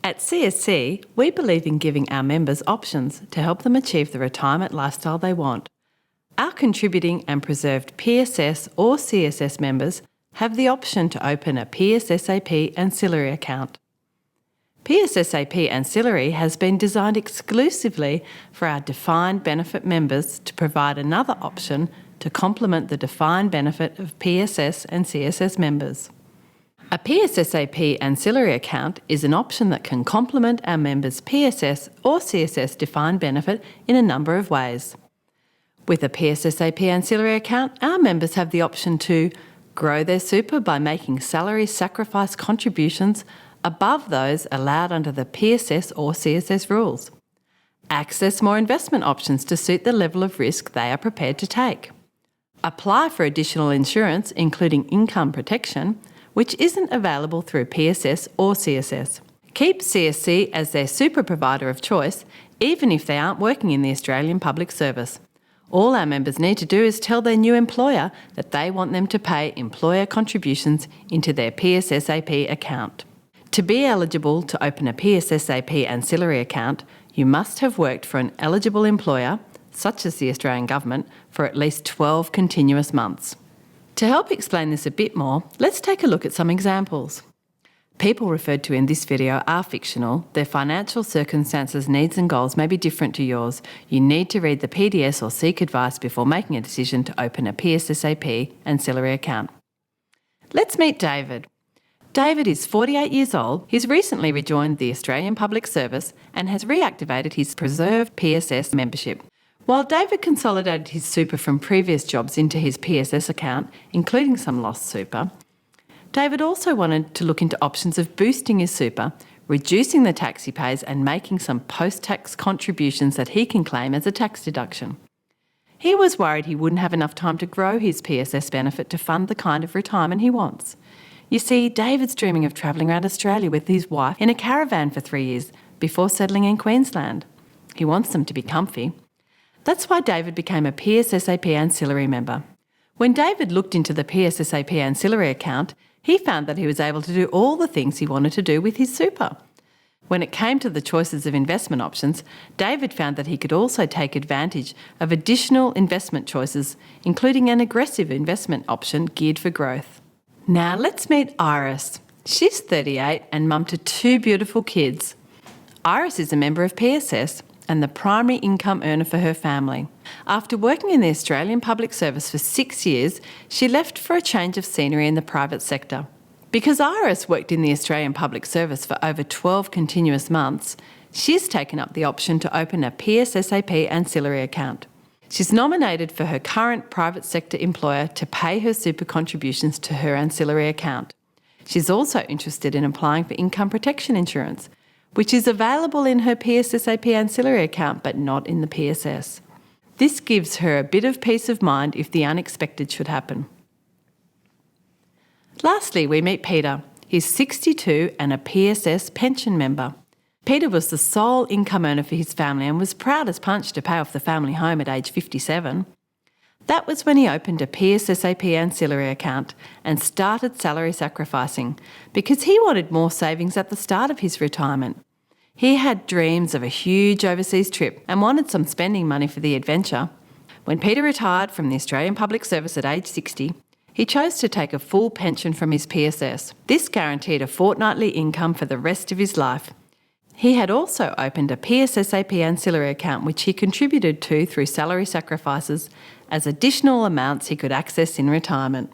At CSC, we believe in giving our members options to help them achieve the retirement lifestyle they want. Our contributing and preserved PSS or CSS members have the option to open a PSSap Ancillary account. PSSap Ancillary has been designed exclusively for our defined benefit members to provide another option to complement the defined benefit of PSS and CSS members. A PSSap Ancillary account is an option that can complement our members' PSS or CSS defined benefit in a number of ways. With a PSSap Ancillary account, our members have the option to grow their super by making salary sacrifice contributions above those allowed under the PSS or CSS rules, access more investment options to suit the level of risk they are prepared to take, apply for additional insurance including income protection, which isn't available through PSS or CSS. Keep CSC as their super provider of choice, even if they aren't working in the Australian Public Service. All our members need to do is tell their new employer that they want them to pay employer contributions into their PSSap account. To be eligible to open a PSSap Ancillary account, you must have worked for an eligible employer, such as the Australian Government, for at least 12 continuous months. To help explain this a bit more, let's take a look at some examples. People referred to in this video are fictional. Their financial circumstances, needs and goals may be different to yours. You need to read the PDS or seek advice before making a decision to open a PSSap Ancillary account. Let's meet David. David is 48 years old. He's recently rejoined the Australian Public Service and has reactivated his preserved PSS membership. While David consolidated his super from previous jobs into his PSS account, including some lost super, David also wanted to look into options of boosting his super, reducing the tax he pays and making some post-tax contributions that he can claim as a tax deduction. He was worried he wouldn't have enough time to grow his PSS benefit to fund the kind of retirement he wants. You see, David's dreaming of travelling around Australia with his wife in a caravan for 3 years before settling in Queensland. He wants them to be comfy. That's why David became a PSSap Ancillary member. When David looked into the PSSap Ancillary account, he found that he was able to do all the things he wanted to do with his super. When it came to the choices of investment options, David found that he could also take advantage of additional investment choices, including an aggressive investment option geared for growth. Now let's meet Iris. She's 38 and mum to 2 beautiful kids. Iris is a member of PSS and the primary income earner for her family. After working in the Australian Public Service for 6 years, she left for a change of scenery in the private sector. Because Iris worked in the Australian Public Service for over 12 continuous months, she's taken up the option to open a PSSap Ancillary account. She's nominated for her current private sector employer to pay her super contributions to her ancillary account. She's also interested in applying for income protection insurance, which is available in her PSSap Ancillary account but not in the PSS. This gives her a bit of peace of mind if the unexpected should happen. Lastly, we meet Peter. He's 62 and a PSS pension member. Peter was the sole income earner for his family and was proud as punch to pay off the family home at age 57. That was when he opened a PSSap Ancillary account and started salary sacrificing because he wanted more savings at the start of his retirement. He had dreams of a huge overseas trip and wanted some spending money for the adventure. When Peter retired from the Australian Public Service at age 60, he chose to take a full pension from his PSS. This guaranteed a fortnightly income for the rest of his life. He had also opened a PSSap Ancillary account which he contributed to through salary sacrifices as additional amounts he could access in retirement.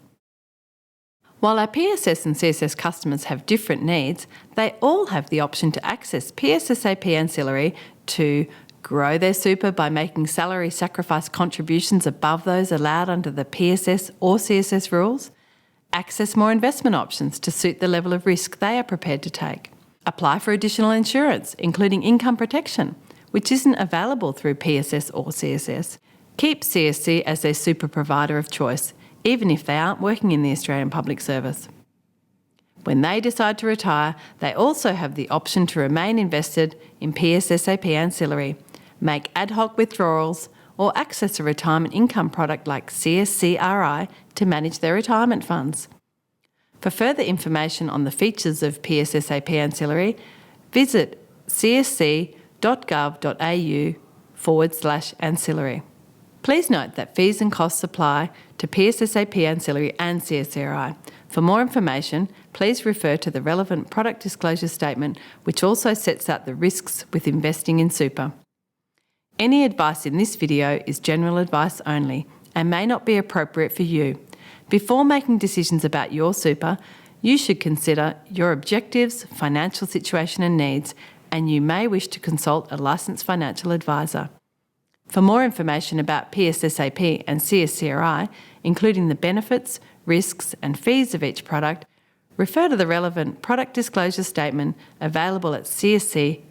While our PSS and CSS customers have different needs, they all have the option to access PSSap Ancillary to grow their super by making salary sacrifice contributions above those allowed under the PSS or CSS rules, access more investment options to suit the level of risk they are prepared to take, apply for additional insurance, including income protection, which isn't available through PSS or CSS, keep CSC as their super provider of choice, even if they aren't working in the Australian Public Service. When they decide to retire, they also have the option to remain invested in PSSap Ancillary, make ad hoc withdrawals, or access a retirement income product like CSCRI to manage their retirement funds. For further information on the features of PSSap Ancillary, visit csc.gov.au/ancillary. Please note that fees and costs apply to PSSap Ancillary and CSRI. For more information, please refer to the relevant product disclosure statement, which also sets out the risks with investing in super. Any advice in this video is general advice only and may not be appropriate for you. Before making decisions about your super, you should consider your objectives, financial situation and needs, and you may wish to consult a licensed financial advisor. For more information about PSSap and CSRI, including the benefits, risks and fees of each product, refer to the relevant product disclosure statement available at csc.gov.au.